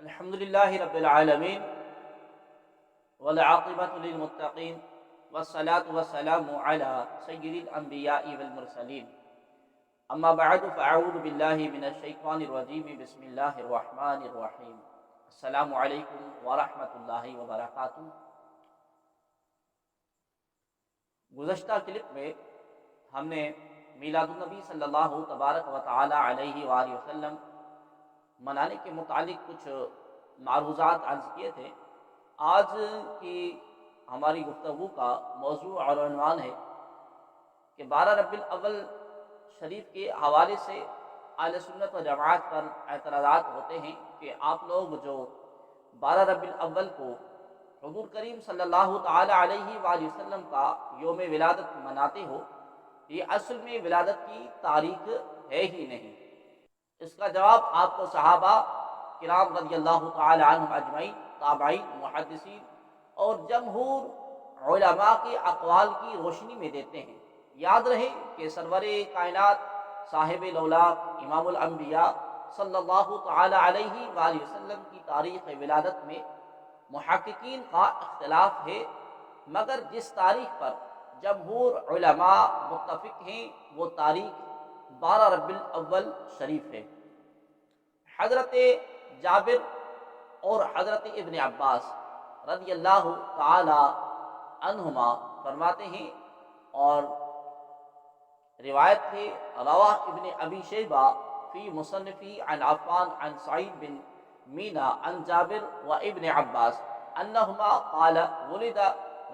الحمد للہ رب العالمین والعاقبۃ للمتقین والصلاة والسلام علی سید الانبیاء والمرسلین اما بعد فاعوذ باللہ من الشیطان الرجیم بسم اللہ الرحمن الرحیم السلام علیکم ورحمۃ اللہ وبرکاتہ۔ گزشتہ کلپ میں ہم نے میلاد النبی صلی اللہ تبارک و تعالی علیہ وآلہ وسلم منانے کے متعلق کچھ معروضات عرض کیے تھے۔ آج کی ہماری گفتگو کا موضوع اور عنوان ہے کہ 12 ربیع الاول شریف کے حوالے سے اہل سنت و جماعت پر اعتراضات ہوتے ہیں کہ آپ لوگ جو 12 ربیع الاول کو حضور کریم صلی اللہ تعالی علیہ وآلہ وسلم کا یوم ولادت مناتے ہو، یہ اصل میں ولادت کی تاریخ ہے ہی نہیں۔ اس کا جواب آپ کو صحابہ کرام رضی اللہ تعالی عنہم اجمعین، تابعین، محدثین اور جمہور علماء کے اقوال کی روشنی میں دیتے ہیں۔ یاد رہے کہ سرور کائنات صاحب لولاک امام الانبیاء صلی اللہ تعالی علیہ وآلہ وسلم کی تاریخ ولادت میں محققین کا اختلاف ہے، مگر جس تاریخ پر جمہور علماء متفق ہیں وہ تاریخ 12 ربیع الاول شریف ہے۔ حضرت جابر اور حضرت ابن عباس رضی اللہ تعالی عنہما فرماتے ہیں، اور روایت ہے رواہ ابن ابی شیبہ فی مصنفی عن عفان عن سعید بن مینا عن جابر و ابن عباس انہما قال ولد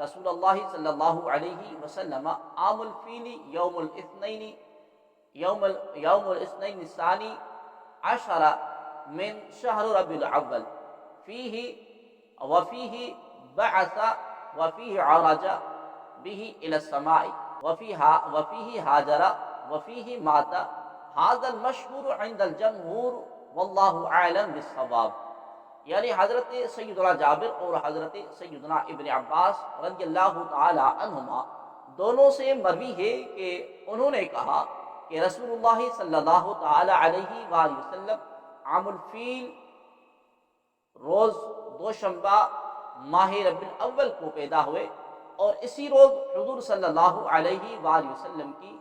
رسول اللہ صلی اللہ علیہ وسلم عام الفیل یوم الاثنین الثانی عشر من شہر ربیع الاول وفیہ بعث وفیہ عرج به الى السماء وفیہ ہاجر وفیہ مات هذا المشہور عند الجمہور واللہ اعلم بالصواب۔ یعنی حضرت سیدنا جابر اور حضرت سیدنا ابن عباس رضی اللہ تعالی عنہما دونوں سے مروی ہے کہ انہوں نے کہا کہ رسول اللہ صلی اللہ تعالی علیہ وآلہ وسلم عام الفیل روز دوشنبہ ماہ ربیع الاول کو پیدا ہوئے، اور اسی روز حضور صلی اللہ علیہ وآلہ وسلم کی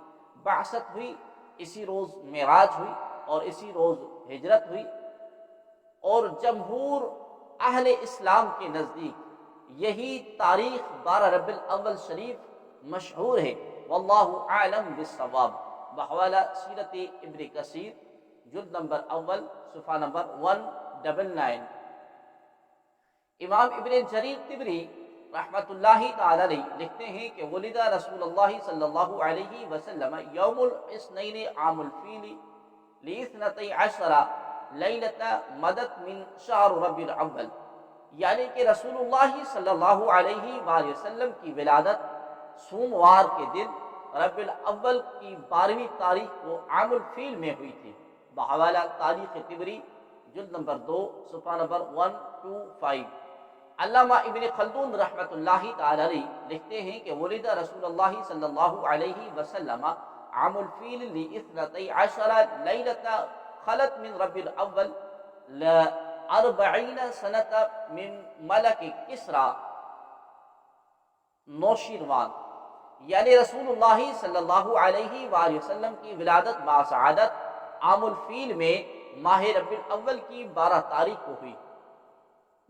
بعثت ہوئی، اسی روز معراج ہوئی اور اسی روز ہجرت ہوئی۔ اور جمہور اہل اسلام کے نزدیک یہی تاریخ 12 ربیع الاول شریف مشہور ہے، واللہ اعلم بالصواب، بحوالہ سیرت ابن کثیر جلد نمبر اول صفحہ نمبر 199۔ امام ابن جریر طبری رحمۃ اللہ تعالی علیہ لکھتے ہیں کہ ولد رسول اللہ صلی اللہ علیہ وسلم یوم الاثنین عام الفیل لاثنتی عشر لیلۃ مدت من شہر ربیع الاول، یعنی کہ رسول اللہ صلی اللہ علیہ وآلہ وسلم کی ولادت سوموار کے دن ربیع الاول کی 12ویں تاریخ کو عام الفیل میں ہوئی تھی، بحوالہ تاریخ طبری جلد نمبر 2 صفحہ نمبر 125۔ علامہ ابن خلدون رحمۃ اللہ تعالی علیہ لکھتے ہیں کہ ولد رسول اللہ صلی اللہ علیہ وسلم عام الفیل لاثنتی عشر لیلۃ خلت من ربیع الاول ل40 سنۃ من ملک کسری نوشیروان، یعنی رسول اللہ صلی اللہ علیہ وآلہ وسلم کی ولادت باسعادت عام الفیل میں ماہ ربیع الاول کی 12 تاریخ کو ہوئی۔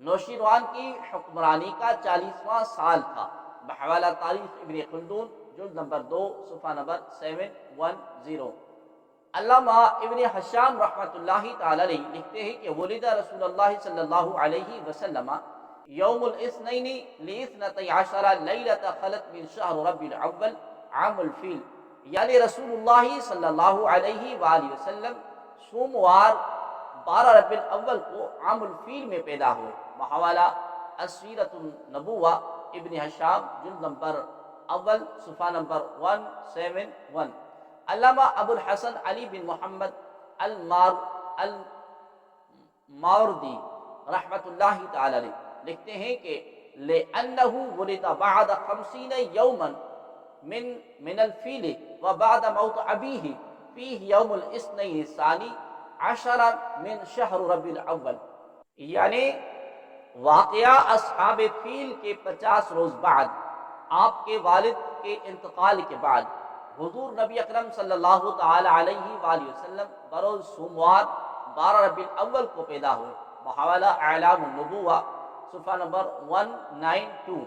نوشیروان کی حکمرانی کا 40واں سال تھا، بحوالہ تاریخ ابن خلدون جلد نمبر 2 صفحہ نمبر 710۔ علامہ ابن حشام رحمۃ اللہ تعالی علیہ لکھتے ہیں کہ ولد رسول اللہ صلی اللہ علیہ وسلم یوم الاثنین لاثنتی عشر لیلۃ خلت من شہر ربیع الاول عام الفیل، یعنی رسول اللہ صلی اللہ علیہ وآلہ وسلم سوموار 12 ربیع الاول کو عام الفیل میں پیدا ہوئے، بحوالہ السیرۃ النبوہ ابن حشام جلد نمبر اول صفحہ نمبر 171۔ علامہ ابو الحسن علی بن محمد الماوردی رحمۃ اللہ تعالی علیہ لکھتے ہیں کہ لِأَنَّهُ وُلِدَ بَعْدَ 50 يَوْمًا من الفیل وبعد موت ابیہ فیہ یوم الاثنین الثانی عشر من شہر ربیع الاول، یعنی واقعہ اصحاب فیل کے 50 روز بعد آپ کے والد کے انتقال کے بعد حضور نبی اکرم صلی اللہ تعالی علیہ وآلہ وسلم بروز سوموار 12 ربیع الاول کو پیدا ہوئے بحوالہ اعلام النبوہ صفحہ نمبر 192۔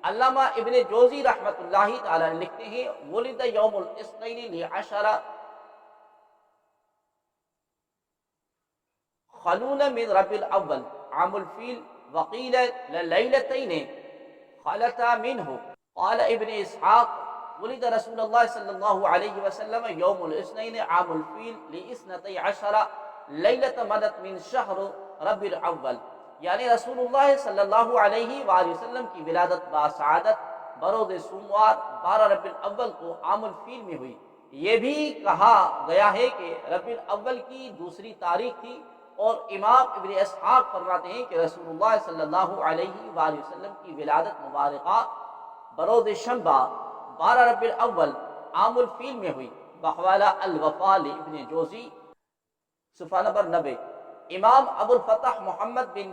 علامہ ابن جوزی رحمۃ اللہ تعالی لکھتے ہیں ولد یوم الاثنین لعشر خلون من ربیع الاول عام الفیل وقیل لیلتین خلتا منه قال ابن اسحاق ولد رسول اللہ صلی اللہ علیہ وسلم یوم الاثنین عام الفیل لاثنتی عشر لیلت مدت من شہر ربیع الاول، یعنی رسول اللہ صلی اللہ علیہ وآلہ وسلم کی ولادت باسعادت بروز سوموار 12 ربیع الاول کو عام الفیل میں ہوئی۔ یہ بھی کہا گیا ہے کہ ربیع الاول کی دوسری تاریخ تھی، اور امام ابن اسحاق فرماتے ہیں کہ رسول اللہ صلی اللہ علیہ وآلہ وسلم کی ولادت مبارکہ بروز شنبہ 12 ربیع الاول عام الفیل میں ہوئی بحوالہ الوفا لابن جوزی صفحہ نمبر 90۔ امام ابو الفتح محمد بن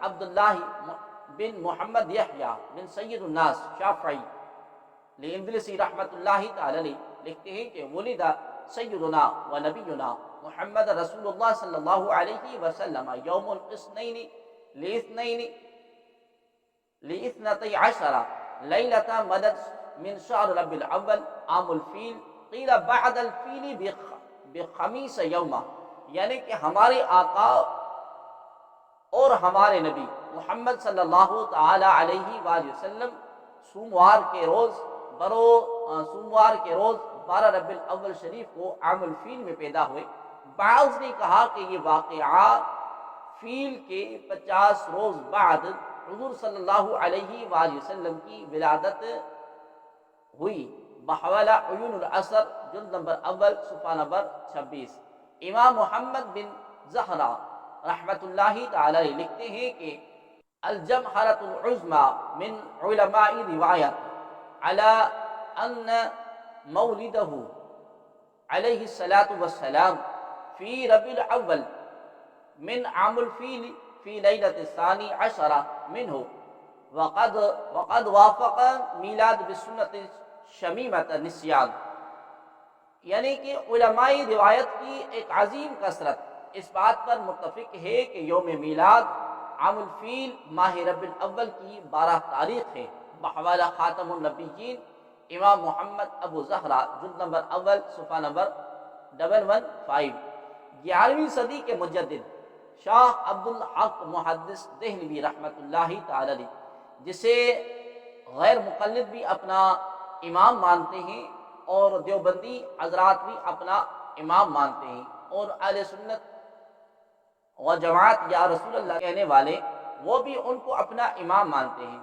عبداللہ بن محمد یحییٰ بن سید الناس شافعی الاندلسی رحمۃ اللہ تعالی علیہ لکھتے ہیں کہ ولد سیدنا و نبینا محمد رسول اللہ صلی اللہ علیہ وسلم یوم الاثنین لاثنتی عشر لیلۃ مدد من شہر ربیع الاول عام الفیل قیل بعد الفیل بخمیس یومہ، یعنی کہ ہمارے آقا اور ہمارے نبی محمد صلی اللہ تعالی علیہ وآلہ وسلم سوموار کے روز 12 ربیع الاول شریف کو عام الفیل میں پیدا ہوئے۔ بعض نے کہا کہ یہ واقعہ فیل کے 50 روز بعد حضور صلی اللہ علیہ وآلہ وسلم کی ولادت ہوئی بحوالہ عیون العصر جلد نمبر اول صفحہ نمبر 26۔ امام محمد بن زہرہ رحمۃ اللہ تعالی لکھتے ہیں کہ الجمہرۃ العظمی من علماء روایت علی ان مولدہ علیہ الصلاۃ والسلام فی ربیع الاول من عام الفیل فی لیلۃ الثانی عشر منہ وقد وافق میلاد بسنت شمیمۃ نسیان، یعنی کہ علماء روایت کی ایک عظیم کثرت اس بات پر متفق ہے کہ یوم میلاد عام الفیل ماہ ربیع الاول کی 12 تاریخ ہے بحوالہ خاتم النبیین امام محمد ابو زہرہ جلد نمبر اول صفحہ نمبر 115۔ 11ویں صدی کے مجدد شاہ عبد الحق محدث دہلوی رحمۃ اللہ تعالی علیہ، جسے غیر مقلد بھی اپنا امام مانتے ہیں اور دیوبندی حضرات بھی اپنا امام مانتے ہیں، اور اہل سنت و جماعت یا رسول اللہ کہنے والے وہ بھی ان کو اپنا امام مانتے ہیں۔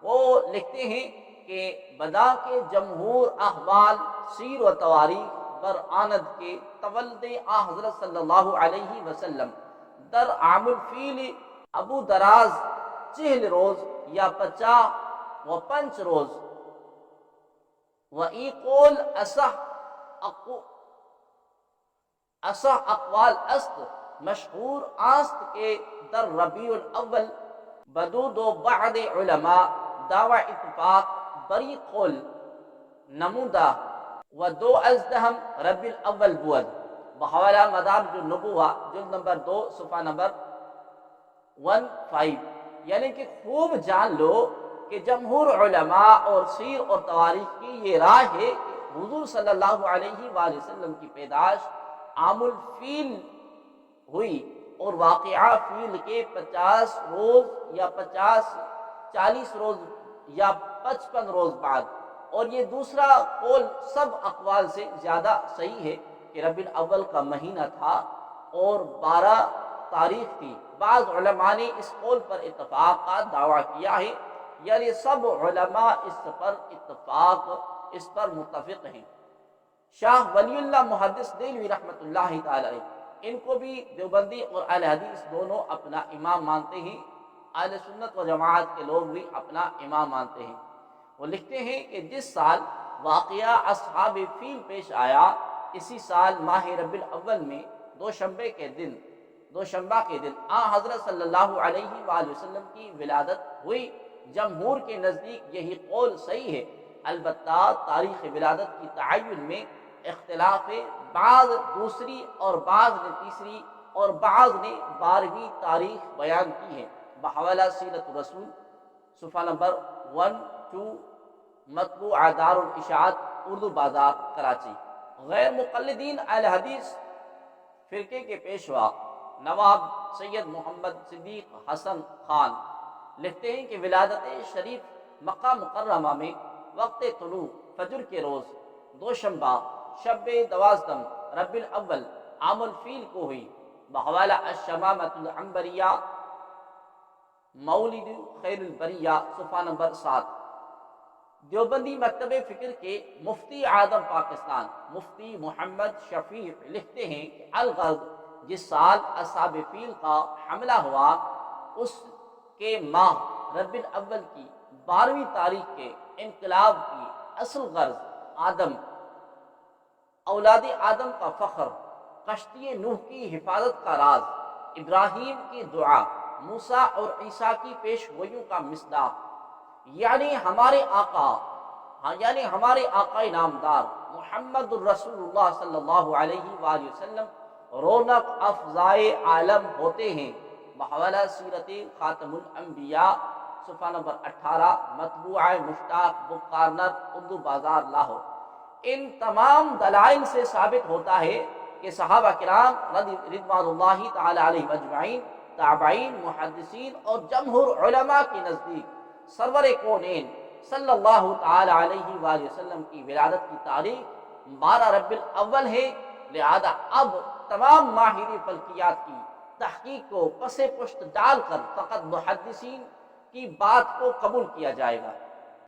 وہ لکھتے ہیں کہ بدا کے جمہور احوال سیر و تواریخ بر آند کے تولد حضرت صلی اللہ علیہ وسلم در عام الفیل ابو دراز 40 روز یا 50 روز و ای قول اصح اقوال است مشہور آست کے در ربیع الاول بدود و بعد علماء دعوی اتفاق بری قول نمودہ و 2 ازدہم ربیع الاول بود بحوالہ مدارج النبوہ جلد نمبر 2 صفحہ نمبر 15۔ یعنی کہ خوب جان لو کہ جمہور علماء اور سیر اور تواریخ کی یہ رائے ہے کہ حضور صلی اللہ علیہ وآلہ وسلم کی پیدائش عام الفیل ہوئی، اور واقعہ فیل کے 50 روز یا 40 روز یا 55 روز بعد، اور یہ دوسرا قول سب اقوال سے زیادہ صحیح ہے کہ ربیع الاول کا مہینہ تھا اور 12 تاریخ تھی۔ بعض علماء نے اس قول پر اتفاق کا دعویٰ کیا ہے، یعنی سب علماء اس پر متفق ہیں۔ شاہ ولی اللہ محدث دہلوی رحمۃ اللہ تعالی علیہ، ان کو بھی دیوبندی اور اہل حدیث دونوں اپنا امام مانتے ہیں، اہل سنت و جماعت کے لوگ بھی اپنا امام مانتے ہیں۔ وہ لکھتے ہیں کہ جس سال واقعہ اصحاب فیل پیش آیا، اسی سال ماہ ربیع الاول میں دوشنبہ کے دن حضرت صلی اللہ علیہ وآلہ وسلم کی ولادت ہوئی۔ جمہور کے نزدیک یہی قول صحیح ہے، البتہ تاریخ ولادت کی تعین میں اختلاف ہے، بعض دوسری اور بعض نے تیسری اور بعض نے 12ویں تاریخ بیان کی ہے۔ بحوالہ سیرت الرسول صفحہ نمبر 12، مطبوعہ دار الاشاعت، اردو بازار، کراچی۔ غیر مقلدین اہل حدیث فرقے کے پیشوا نواب سید محمد صدیق حسن خان لکھتے ہیں کہ ولادت شریف مکہ مکرمہ میں وقت طلوع فجر کے روز دوشنبہ شب 12 ربیع الاول عام الفیل کو ہوئی۔ بحوالہ الشمامۃ العنبریہ، مولد خیر البریہ، صفحہ نمبر 7۔ دیوبندی مکتب فکر کے مفتی اعظم پاکستان مفتی محمد شفیع لکھتے ہیں کہ الغرض جس سال اصحاب فیل کا حملہ ہوا اس کے ماہ ربیع الاول کی 12ویں تاریخ کے انقلاب کی اصل غرض آدم، اولاد آدم کا فخر، کشتی نوح کی حفاظت کا راز، ابراہیم کی دعا، موسیٰ اور عیسیٰ کی پیشگوئیوں کا مصداق، یعنی ہمارے آقا نامدار محمد الرسول اللہ صلی اللہ علیہ وآلہ وسلم رونق افزائے عالم ہوتے ہیں۔ بحوالہ سیرت خاتم الانبیاء، صفحہ نمبر 18، مطبوعہ مشتاق بک کارنر، اردو بازار، لاہور۔ ان تمام دلائل سے ثابت ہوتا ہے کہ صحابہ کرام رضوان اللہ تعالی علیہم اجمعین، تابعین، محدثین اور جمہور علماء کے نزدیک سرور کونین صلی اللہ تعالی علیہ وآلہ وسلم کی ولادت کی تاریخ 12 ربیع الاول ہے۔ لہذا اب تمام ماہرین فلکیات کی تحقیق کو پس پشت ڈال کر فقط محدثین کی بات کو قبول کیا جائے گا۔